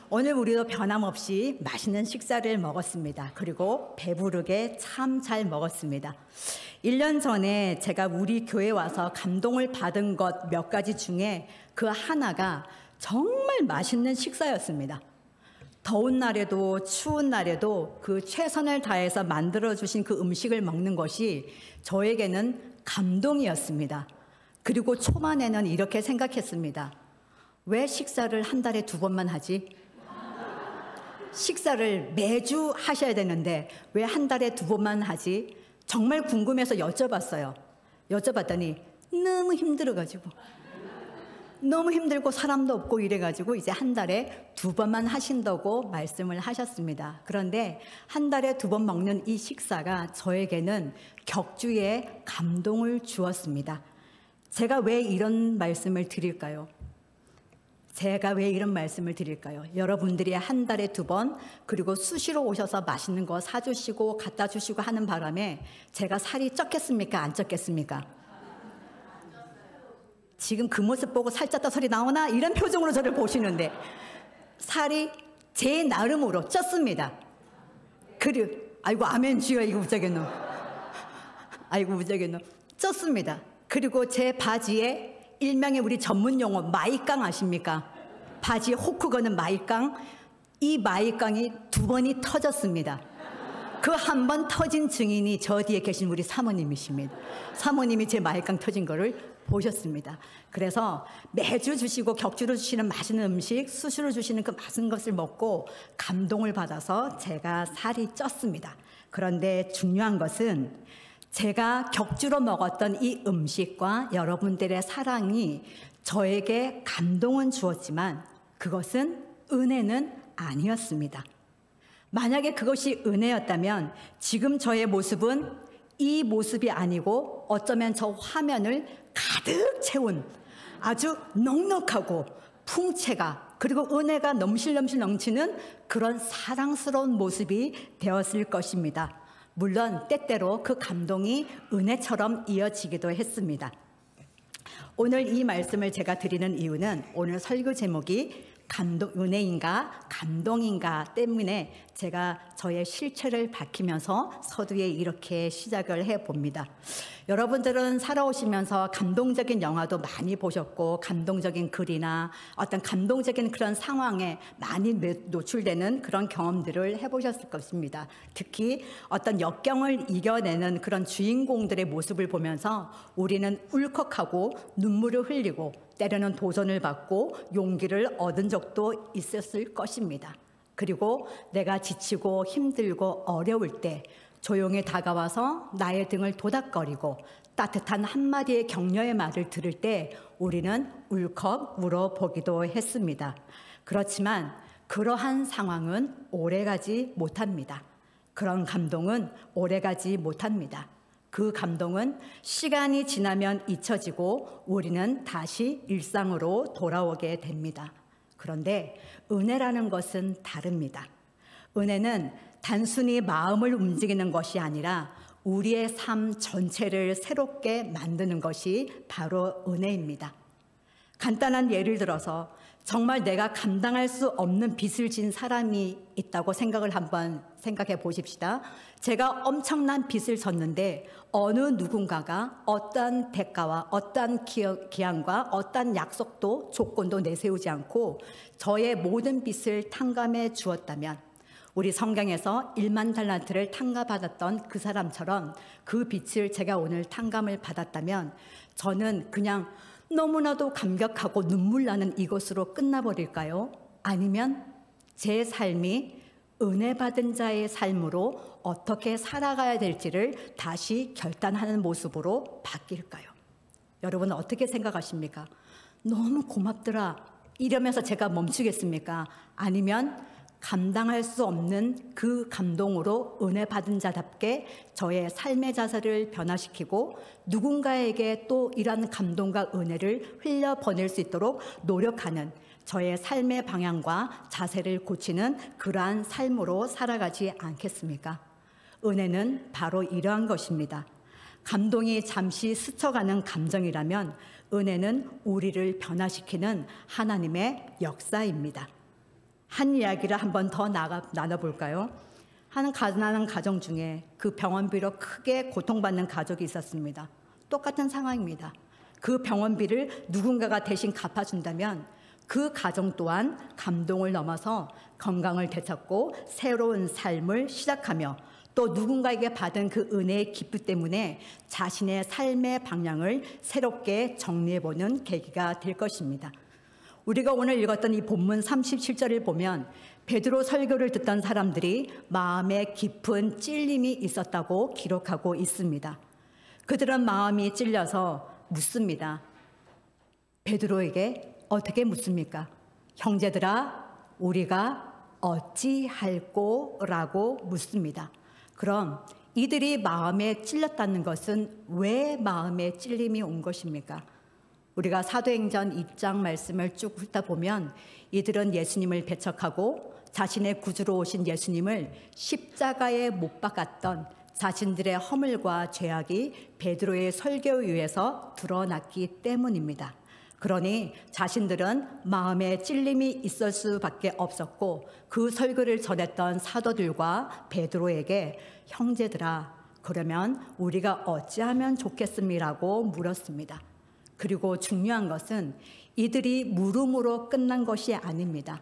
오늘 우리도 변함없이 맛있는 식사를 먹었습니다. 그리고 배부르게 참 잘 먹었습니다. 1년 전에 제가 우리 교회에 와서 감동을 받은 것 몇 가지 중에 그 하나가 정말 맛있는 식사였습니다. 더운 날에도 추운 날에도 그 최선을 다해서 만들어주신 그 음식을 먹는 것이 저에게는 감동이었습니다. 그리고 초반에는 이렇게 생각했습니다. 왜 식사를 한 달에 2번만 하지? 식사를 매주 하셔야 되는데 왜 한 달에 2번만 하지? 정말 궁금해서 여쭤봤어요. 여쭤봤더니 너무 힘들어가지고, 너무 힘들고 사람도 없고 이래가지고 이제 한 달에 2번만 하신다고 말씀을 하셨습니다. 그런데 한 달에 2번 먹는 이 식사가 저에게는 격주의 감동을 주었습니다. 제가 왜 이런 말씀을 드릴까요? 여러분들이 한 달에 2번 그리고 수시로 오셔서 맛있는 거 사주시고 갖다 주시고 하는 바람에 제가 살이 쪘겠습니까? 안 쪘겠습니까? 지금 그 모습 보고 살쪘다 소리 나오나? 이런 표정으로 저를 보시는데 살이 제 나름으로 쪘습니다. 그리고 아이고 아멘 주여 이거 우짜겠노. 아이고 우짜겠노. 쪘습니다. 그리고 제 바지에 일명의 우리 전문 용어 마이깡 아십니까? 바지에 호크 거는 마이깡. 이 마이깡이 2번이 터졌습니다. 그 한 번 터진 증인이 저 뒤에 계신 우리 사모님이십니다. 사모님이 제 마이깡 터진 거를 보셨습니다. 그래서 매주 주시고 격주로 주시는 맛있는 음식, 수시로 주시는 그 맛있는 것을 먹고 감동을 받아서 제가 살이 쪘습니다. 그런데 중요한 것은 제가 격주로 먹었던 이 음식과 여러분들의 사랑이 저에게 감동은 주었지만 그것은 은혜는 아니었습니다. 만약에 그것이 은혜였다면 지금 저의 모습은 이 모습이 아니고 어쩌면 저 화면을 가득 채운 아주 넉넉하고 풍채가 그리고 은혜가 넘실넘실 넘치는 그런 사랑스러운 모습이 되었을 것입니다. 물론 때때로 그 감동이 은혜처럼 이어지기도 했습니다. 오늘 이 말씀을 제가 드리는 이유는 오늘 설교 제목이 은혜인가 감동인가 때문에 제가 저의 실체를 밝히면서 서두에 이렇게 시작을 해봅니다. 여러분들은 살아오시면서 감동적인 영화도 많이 보셨고 감동적인 글이나 어떤 감동적인 그런 상황에 많이 노출되는 그런 경험들을 해보셨을 것입니다. 특히 어떤 역경을 이겨내는 그런 주인공들의 모습을 보면서 우리는 울컥하고 눈물을 흘리고 때로는 도전을 받고 용기를 얻은 적도 있었을 것입니다. 그리고 내가 지치고 힘들고 어려울 때 조용히 다가와서 나의 등을 도닥거리고 따뜻한 한마디의 격려의 말을 들을 때 우리는 울컥 울어보기도 했습니다. 그렇지만 그러한 상황은 오래가지 못합니다. 그런 감동은 오래가지 못합니다. 그 감동은 시간이 지나면 잊혀지고 우리는 다시 일상으로 돌아오게 됩니다. 그런데 은혜라는 것은 다릅니다. 은혜는 단순히 마음을 움직이는 것이 아니라 우리의 삶 전체를 새롭게 만드는 것이 바로 은혜입니다. 간단한 예를 들어서 정말 내가 감당할 수 없는 빚을 진 사람이 있다고 한번 생각해 보십시다. 제가 엄청난 빚을 졌는데 어느 누군가가 어떠한 대가와 어떠한 기한과 어떠한 약속도 조건도 내세우지 않고 저의 모든 빚을 탕감해 주었다면 우리 성경에서 1만 달란트를 탕감받았던 그 사람처럼 그 빚을 제가 오늘 탕감을 받았다면 저는 그냥 너무나도 감격하고 눈물 나는 이것으로 끝나버릴까요? 아니면 제 삶이 은혜 받은 자의 삶으로 어떻게 살아가야 될지를 다시 결단하는 모습으로 바뀔까요? 여러분 어떻게 생각하십니까? 너무 고맙더라 이러면서 제가 멈추겠습니까? 아니면 감당할 수 없는 그 감동으로 은혜 받은 자답게 저의 삶의 자세를 변화시키고 누군가에게 또 이런 감동과 은혜를 흘려보낼 수 있도록 노력하는 저의 삶의 방향과 자세를 고치는 그러한 삶으로 살아가지 않겠습니까? 은혜는 바로 이러한 것입니다. 감동이 잠시 스쳐가는 감정이라면 은혜는 우리를 변화시키는 하나님의 역사입니다. 한 이야기를 한번 더 나눠볼까요? 한 가난한 가정 중에 그 병원비로 크게 고통받는 가족이 있었습니다. 똑같은 상황입니다. 그 병원비를 누군가가 대신 갚아준다면 그 가정 또한 감동을 넘어서 건강을 되찾고 새로운 삶을 시작하며 또 누군가에게 받은 그 은혜의 기쁨 때문에 자신의 삶의 방향을 새롭게 정리해보는 계기가 될 것입니다. 우리가 오늘 읽었던 이 본문 37절을 보면 베드로 설교를 듣던 사람들이 마음에 깊은 찔림이 있었다고 기록하고 있습니다. 그들은 마음이 찔려서 묻습니다. 베드로에게 어떻게 묻습니까? 형제들아, 우리가 어찌할꼬? 라고 묻습니다. 그럼 이들이 마음에 찔렸다는 것은 왜 마음에 찔림이 온 것입니까? 우리가 사도행전 2장 말씀을 쭉 훑다 보면 이들은 예수님을 배척하고 자신의 구주로 오신 예수님을 십자가에 못 박았던 자신들의 허물과 죄악이 베드로의 설교에 의해서 드러났기 때문입니다. 그러니 자신들은 마음에 찔림이 있을 수밖에 없었고 그 설교를 전했던 사도들과 베드로에게 형제들아, 그러면 우리가 어찌하면 좋겠습니라고 물었습니다. 그리고 중요한 것은 이들이 물음으로 끝난 것이 아닙니다.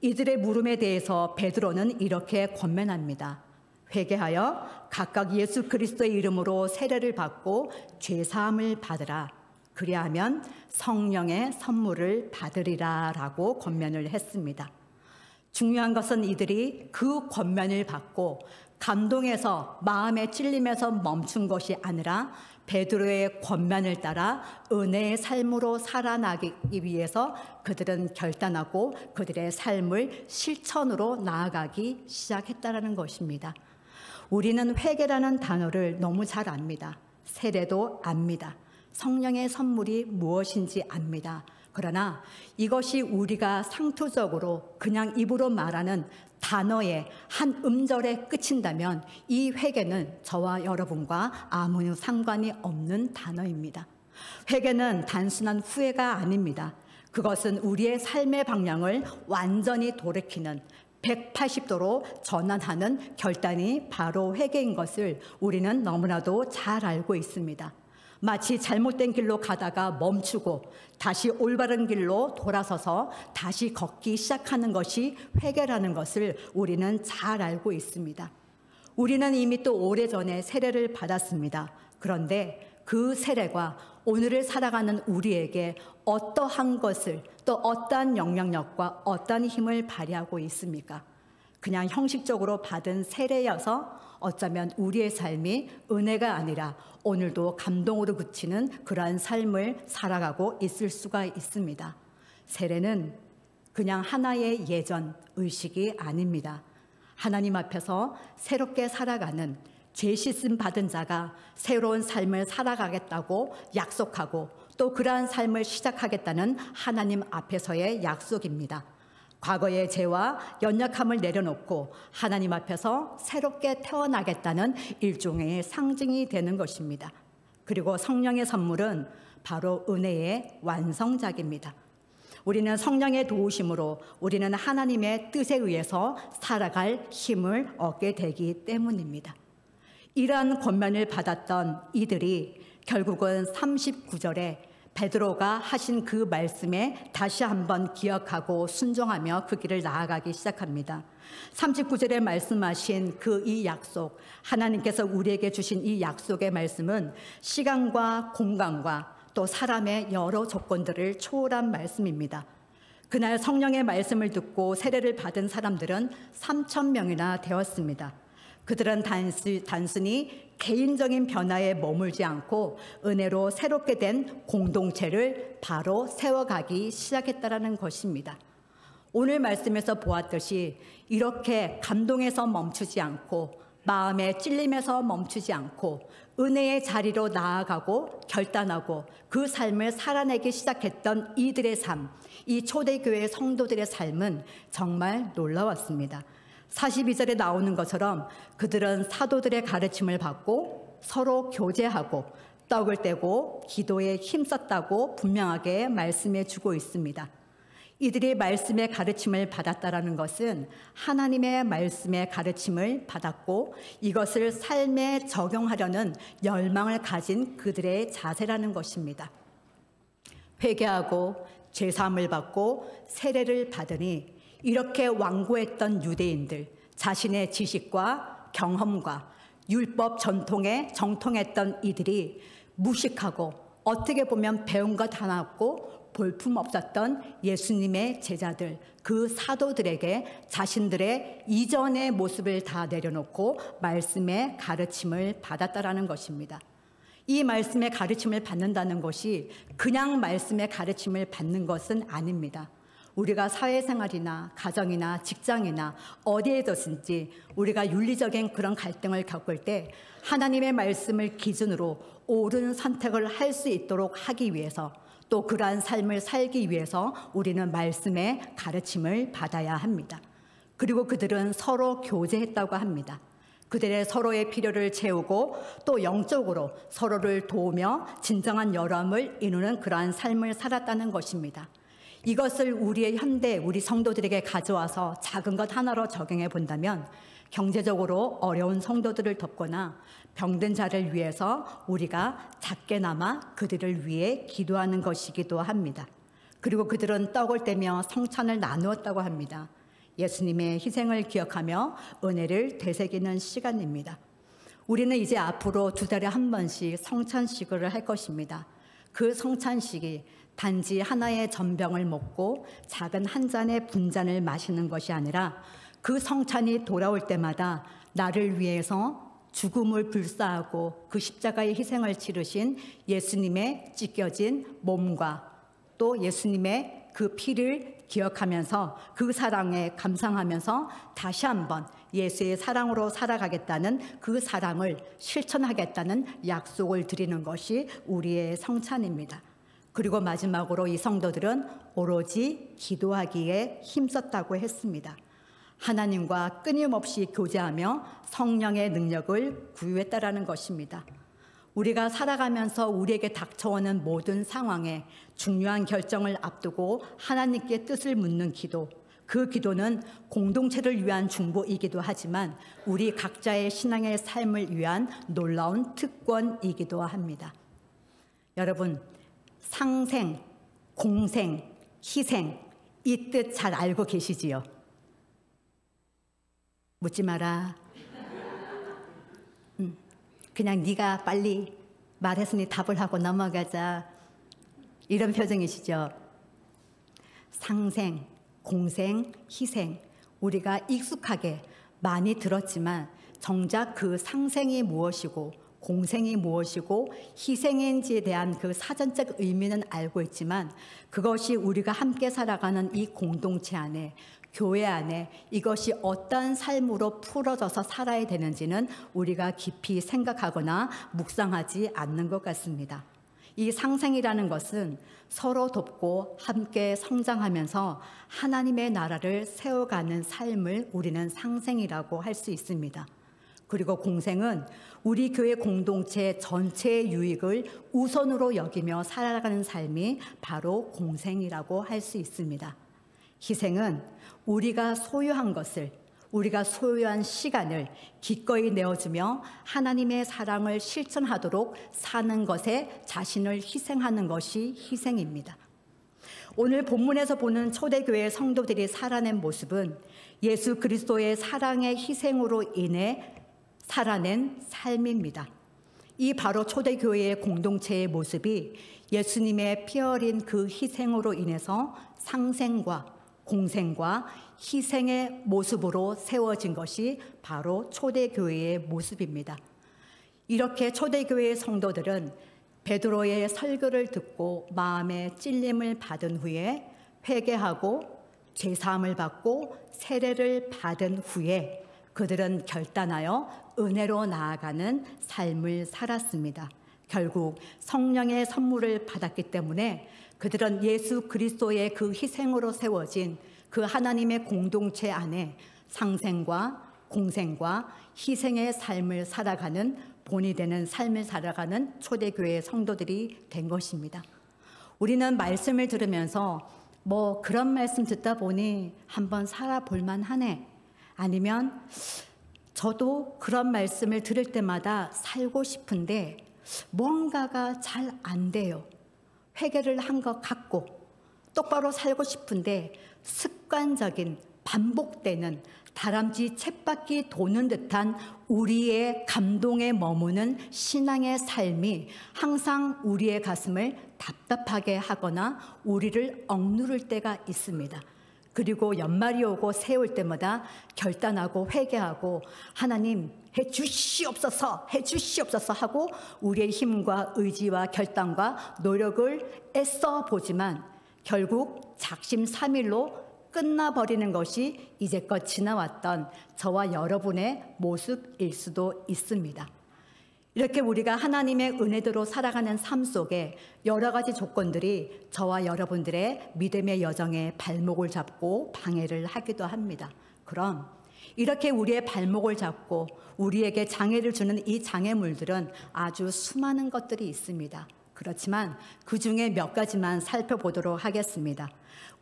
이들의 물음에 대해서 베드로는 이렇게 권면합니다. 회개하여 각각 예수 그리스도의 이름으로 세례를 받고 죄사함을 받으라. 그리하면 성령의 선물을 받으리라 라고 권면을 했습니다. 중요한 것은 이들이 그 권면을 받고 감동해서 마음에 찔림에서 멈춘 것이 아니라 베드로의 권면을 따라 은혜의 삶으로 살아나기 위해서 그들은 결단하고 그들의 삶을 실천으로 나아가기 시작했다는 것입니다. 우리는 회개라는 단어를 너무 잘 압니다. 세례도 압니다. 성령의 선물이 무엇인지 압니다. 그러나 이것이 우리가 상투적으로 그냥 입으로 말하는 단어의 한 음절에 그친다면 이 회개는 저와 여러분과 아무 상관이 없는 단어입니다. 회개는 단순한 후회가 아닙니다. 그것은 우리의 삶의 방향을 완전히 돌이키는 180도로 전환하는 결단이 바로 회개인 것을 우리는 너무나도 잘 알고 있습니다. 마치 잘못된 길로 가다가 멈추고 다시 올바른 길로 돌아서서 다시 걷기 시작하는 것이 회개라는 것을 우리는 잘 알고 있습니다. 우리는 이미 또 오래전에 세례를 받았습니다. 그런데 그 세례가 오늘을 살아가는 우리에게 어떠한 것을 또 어떠한 영향력과 어떠한 힘을 발휘하고 있습니까? 그냥 형식적으로 받은 세례여서 어쩌면 우리의 삶이 은혜가 아니라 오늘도 감동으로 그치는 그러한 삶을 살아가고 있을 수가 있습니다. 세례는 그냥 하나의 예전 의식이 아닙니다. 하나님 앞에서 새롭게 살아가는 죄 씻음 받은 자가 새로운 삶을 살아가겠다고 약속하고 또 그러한 삶을 시작하겠다는 하나님 앞에서의 약속입니다. 과거의 죄와 연약함을 내려놓고 하나님 앞에서 새롭게 태어나겠다는 일종의 상징이 되는 것입니다. 그리고 성령의 선물은 바로 은혜의 완성작입니다. 우리는 성령의 도우심으로 우리는 하나님의 뜻에 의해서 살아갈 힘을 얻게 되기 때문입니다. 이러한 권면을 받았던 이들이 결국은 39절에 베드로가 하신 그 말씀에 다시 한번 기억하고 순종하며 그 길을 나아가기 시작합니다. 39절에 말씀하신 그 이 약속, 하나님께서 우리에게 주신 이 약속의 말씀은 시간과 공간과 또 사람의 여러 조건들을 초월한 말씀입니다. 그날 성령의 말씀을 듣고 세례를 받은 사람들은 3,000명이나 되었습니다. 그들은 단순히 개인적인 변화에 머물지 않고 은혜로 새롭게 된 공동체를 바로 세워가기 시작했다는 것입니다. 오늘 말씀에서 보았듯이 이렇게 감동에서 멈추지 않고 마음의 찔림에서 멈추지 않고 은혜의 자리로 나아가고 결단하고 그 삶을 살아내기 시작했던 이들의 삶, 이 초대교회 성도들의 삶은 정말 놀라웠습니다. 42절에 나오는 것처럼 그들은 사도들의 가르침을 받고 서로 교제하고 떡을 떼고 기도에 힘썼다고 분명하게 말씀해 주고 있습니다. 이들이 말씀의 가르침을 받았다라는 것은 하나님의 말씀의 가르침을 받았고 이것을 삶에 적용하려는 열망을 가진 그들의 자세라는 것입니다. 회개하고 죄사함을 받고 세례를 받으니 이렇게 완고했던 유대인들, 자신의 지식과 경험과 율법 전통에 정통했던 이들이 무식하고 어떻게 보면 배운 것 하나 없고 볼품없었던 예수님의 제자들, 그 사도들에게 자신들의 이전의 모습을 다 내려놓고 말씀의 가르침을 받았다라는 것입니다. 이 말씀의 가르침을 받는다는 것이 그냥 말씀의 가르침을 받는 것은 아닙니다. 우리가 사회생활이나 가정이나 직장이나 어디에든지 우리가 윤리적인 그런 갈등을 겪을 때 하나님의 말씀을 기준으로 옳은 선택을 할 수 있도록 하기 위해서 또 그러한 삶을 살기 위해서 우리는 말씀의 가르침을 받아야 합니다. 그리고 그들은 서로 교제했다고 합니다. 그들의 서로의 필요를 채우고 또 영적으로 서로를 도우며 진정한 열함을 이루는 그러한 삶을 살았다는 것입니다. 이것을 우리의 현대 우리 성도들에게 가져와서 작은 것 하나로 적용해 본다면 경제적으로 어려운 성도들을 돕거나 병든 자를 위해서 우리가 작게나마 그들을 위해 기도하는 것이기도 합니다. 그리고 그들은 떡을 떼며 성찬을 나누었다고 합니다. 예수님의 희생을 기억하며 은혜를 되새기는 시간입니다. 우리는 이제 앞으로 2달에 한 번씩 성찬식을 할 것입니다. 그 성찬식이 단지 하나의 전병을 먹고 작은 한 잔의 분잔을 마시는 것이 아니라 그 성찬이 돌아올 때마다 나를 위해서 죽음을 불사하고 그 십자가의 희생을 치르신 예수님의 찢겨진 몸과 또 예수님의 그 피를 기억하면서 그 사랑에 감상하면서 다시 한번 예수의 사랑으로 살아가겠다는 그 사랑을 실천하겠다는 약속을 드리는 것이 우리의 성찬입니다. 그리고 마지막으로 이 성도들은 오로지 기도하기에 힘썼다고 했습니다. 하나님과 끊임없이 교제하며 성령의 능력을 구유했다라는 것입니다. 우리가 살아가면서 우리에게 닥쳐오는 모든 상황에 중요한 결정을 앞두고 하나님께 뜻을 묻는 기도, 그 기도는 공동체를 위한 중보이기도 하지만 우리 각자의 신앙의 삶을 위한 놀라운 특권이기도 합니다. 여러분, 상생, 공생, 희생, 이 뜻 잘 알고 계시지요? 묻지 마라. 그냥 네가 빨리 말했으니 답을 하고 넘어가자. 이런 표정이시죠? 상생, 공생, 희생, 우리가 익숙하게 많이 들었지만 정작 그 상생이 무엇이고 공생이 무엇이고 희생인지에 대한 그 사전적 의미는 알고 있지만 그것이 우리가 함께 살아가는 이 공동체 안에 교회 안에 이것이 어떤 삶으로 풀어져서 살아야 되는지는 우리가 깊이 생각하거나 묵상하지 않는 것 같습니다. 이 상생이라는 것은 서로 돕고 함께 성장하면서 하나님의 나라를 세워가는 삶을 우리는 상생이라고 할 수 있습니다. 그리고 공생은 우리 교회 공동체 전체의 유익을 우선으로 여기며 살아가는 삶이 바로 공생이라고 할 수 있습니다. 희생은 우리가 소유한 것을, 우리가 소유한 시간을 기꺼이 내어주며 하나님의 사랑을 실천하도록 사는 것에 자신을 희생하는 것이 희생입니다. 오늘 본문에서 보는 초대교회 성도들이 살아낸 모습은 예수 그리스도의 사랑의 희생으로 인해 살아낸 삶입니다. 이 바로 초대교회의 공동체의 모습이 예수님의 피 흘린 그 희생으로 인해서 상생과 공생과 희생의 모습으로 세워진 것이 바로 초대교회의 모습입니다. 이렇게 초대교회의 성도들은 베드로의 설교를 듣고 마음의 찔림을 받은 후에 회개하고 죄사함을 받고 세례를 받은 후에 그들은 결단하여 은혜로 나아가는 삶을 살았습니다. 결국 성령의 선물을 받았기 때문에 그들은 예수 그리스도의 그 희생으로 세워진 그 하나님의 공동체 안에 상생과 공생과 희생의 삶을 살아가는 본이 되는 삶을 살아가는 초대교회 성도들이 된 것입니다. 우리는 말씀을 들으면서 뭐 그런 말씀 듣다 보니 한번 살아볼 만하네. 아니면 저도 그런 말씀을 들을 때마다 살고 싶은데 뭔가가 잘 안 돼요. 회개를 한 것 같고 똑바로 살고 싶은데 습관적인 반복되는 다람쥐 쳇바퀴 도는 듯한 우리의 감동에 머무는 신앙의 삶이 항상 우리의 가슴을 답답하게 하거나 우리를 억누를 때가 있습니다. 그리고 연말이 오고 새해 올 때마다 결단하고 회개하고 하나님 해주시옵소서 해주시옵소서 하고 우리의 힘과 의지와 결단과 노력을 애써 보지만 결국 작심삼일로 끝나버리는 것이 이제껏 지나왔던 저와 여러분의 모습일 수도 있습니다. 이렇게 우리가 하나님의 은혜대로 살아가는 삶 속에 여러 가지 조건들이 저와 여러분들의 믿음의 여정에 발목을 잡고 방해를 하기도 합니다. 그럼 이렇게 우리의 발목을 잡고 우리에게 장애를 주는 이 장애물들은 아주 수많은 것들이 있습니다. 그렇지만 그 중에 몇 가지만 살펴보도록 하겠습니다.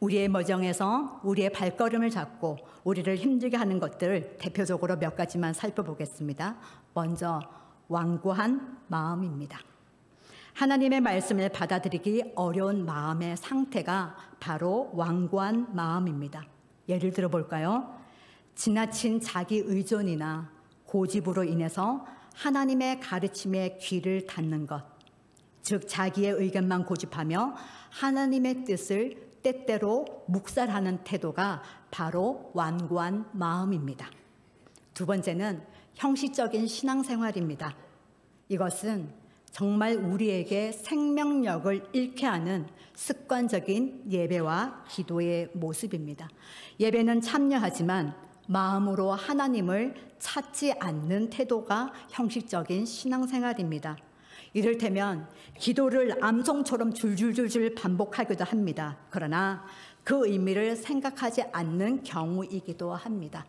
우리의 여정에서 우리의 발걸음을 잡고 우리를 힘들게 하는 것들을 대표적으로 몇 가지만 살펴보겠습니다. 먼저 완고한 마음입니다. 하나님의 말씀을 받아들이기 어려운 마음의 상태가 바로 완고한 마음입니다. 예를 들어 볼까요? 지나친 자기 의존이나 고집으로 인해서 하나님의 가르침에 귀를 닫는 것, 즉 자기의 의견만 고집하며 하나님의 뜻을 때때로 묵살하는 태도가 바로 완고한 마음입니다. 두 번째는 형식적인 신앙생활입니다. 이것은 정말 우리에게 생명력을 잃게 하는 습관적인 예배와 기도의 모습입니다. 예배는 참여하지만 마음으로 하나님을 찾지 않는 태도가 형식적인 신앙생활입니다. 이를테면 기도를 암송처럼 줄줄줄줄 반복하기도 합니다. 그러나 그 의미를 생각하지 않는 경우이기도 합니다.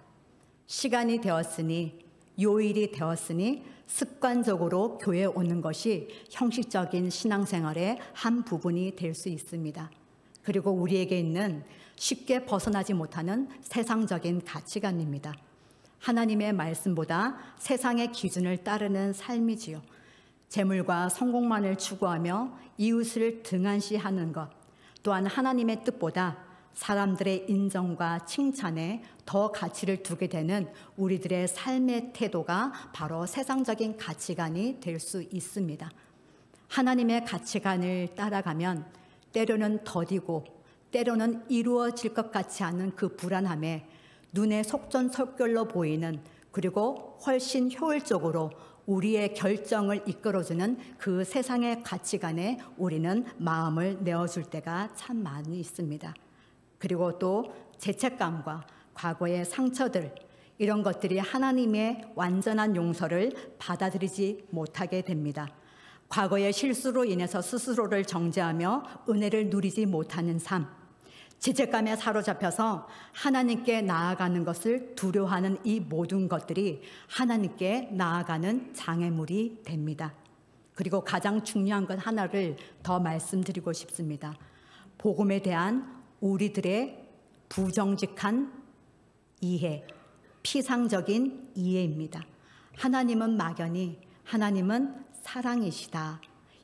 시간이 되었으니, 요일이 되었으니 습관적으로 교회에 오는 것이 형식적인 신앙생활의 한 부분이 될 수 있습니다. 그리고 우리에게 있는 쉽게 벗어나지 못하는 세상적인 가치관입니다. 하나님의 말씀보다 세상의 기준을 따르는 삶이지요. 재물과 성공만을 추구하며 이웃을 등한시하는 것, 또한 하나님의 뜻보다 사람들의 인정과 칭찬에 더 가치를 두게 되는 우리들의 삶의 태도가 바로 세상적인 가치관이 될 수 있습니다. 하나님의 가치관을 따라가면 때로는 더디고 때로는 이루어질 것 같지 않은 그 불안함에 눈에 속전속결로 보이는, 그리고 훨씬 효율적으로 우리의 결정을 이끌어주는 그 세상의 가치관에 우리는 마음을 내어줄 때가 참 많이 있습니다. 그리고 또 죄책감과 과거의 상처들, 이런 것들이 하나님의 완전한 용서를 받아들이지 못하게 됩니다. 과거의 실수로 인해서 스스로를 정죄하며 은혜를 누리지 못하는 삶, 죄책감에 사로잡혀서 하나님께 나아가는 것을 두려워하는 이 모든 것들이 하나님께 나아가는 장애물이 됩니다. 그리고 가장 중요한 것 하나를 더 말씀드리고 싶습니다. 복음에 대한 우리들의 부정직한 이해, 피상적인 이해입니다. 하나님은 막연히 하나님은 사랑이시다.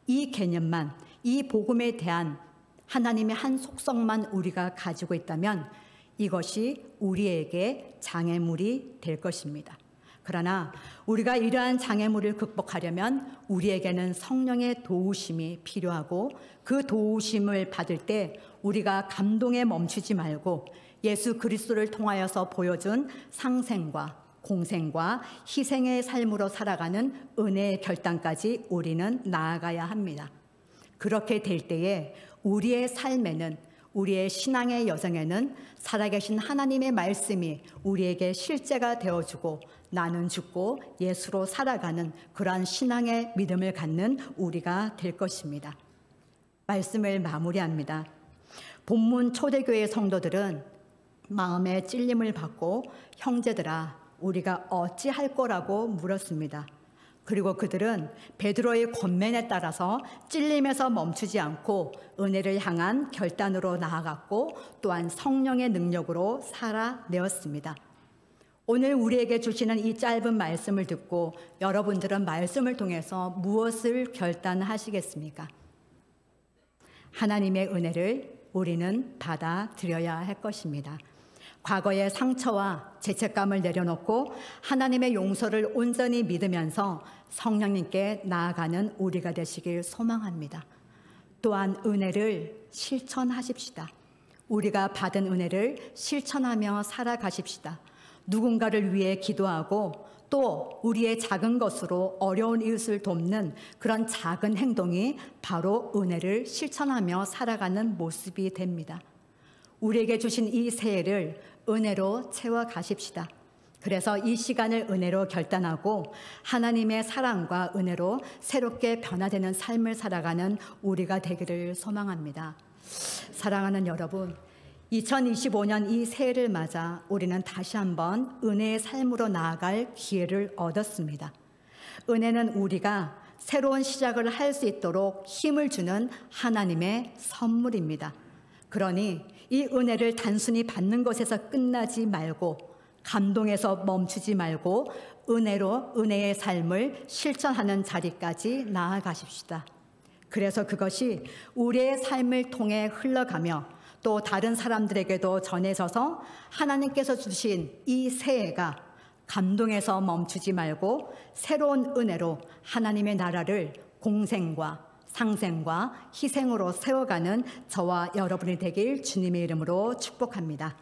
이 개념만, 이 복음에 대한 하나님의 한 속성만 우리가 가지고 있다면 이것이 우리에게 장애물이 될 것입니다. 그러나 우리가 이러한 장애물을 극복하려면 우리에게는 성령의 도우심이 필요하고, 그 도우심을 받을 때 우리가 감동에 멈추지 말고 예수 그리스도를 통하여서 보여준 상생과 공생과 희생의 삶으로 살아가는 은혜의 결단까지 우리는 나아가야 합니다. 그렇게 될 때에 우리의 삶에는, 우리의 신앙의 여정에는 살아계신 하나님의 말씀이 우리에게 실제가 되어주고 나는 죽고 예수로 살아가는 그러한 신앙의 믿음을 갖는 우리가 될 것입니다. 말씀을 마무리합니다. 본문 초대교회 성도들은 마음에 찔림을 받고 형제들아 우리가 어찌할 거라고 물었습니다. 그리고 그들은 베드로의 권면에 따라서 찔림에서 멈추지 않고 은혜를 향한 결단으로 나아갔고 또한 성령의 능력으로 살아내었습니다. 오늘 우리에게 주시는 이 짧은 말씀을 듣고 여러분들은 말씀을 통해서 무엇을 결단하시겠습니까? 하나님의 은혜를 우리는 받아들여야 할 것입니다. 과거의 상처와 죄책감을 내려놓고 하나님의 용서를 온전히 믿으면서 성령님께 나아가는 우리가 되시길 소망합니다. 또한 은혜를 실천하십시다. 우리가 받은 은혜를 실천하며 살아가십시다. 누군가를 위해 기도하고 또 우리의 작은 것으로 어려운 이웃을 돕는 그런 작은 행동이 바로 은혜를 실천하며 살아가는 모습이 됩니다. 우리에게 주신 이 새해를 은혜로 채워가십시다. 그래서 이 시간을 은혜로 결단하고 하나님의 사랑과 은혜로 새롭게 변화되는 삶을 살아가는 우리가 되기를 소망합니다. 사랑하는 여러분, 2025년 이 새해를 맞아 우리는 다시 한번 은혜의 삶으로 나아갈 기회를 얻었습니다. 은혜는 우리가 새로운 시작을 할 수 있도록 힘을 주는 하나님의 선물입니다. 그러니 이 은혜를 단순히 받는 것에서 끝나지 말고 감동에서 멈추지 말고 은혜의 삶을 실천하는 자리까지 나아가십시다. 그래서 그것이 우리의 삶을 통해 흘러가며 또 다른 사람들에게도 전해져서 하나님께서 주신 이 새해가 감동에서 멈추지 말고 새로운 은혜로 하나님의 나라를 공생과 상생과 희생으로 세워가는 저와 여러분이 되길 주님의 이름으로 축복합니다.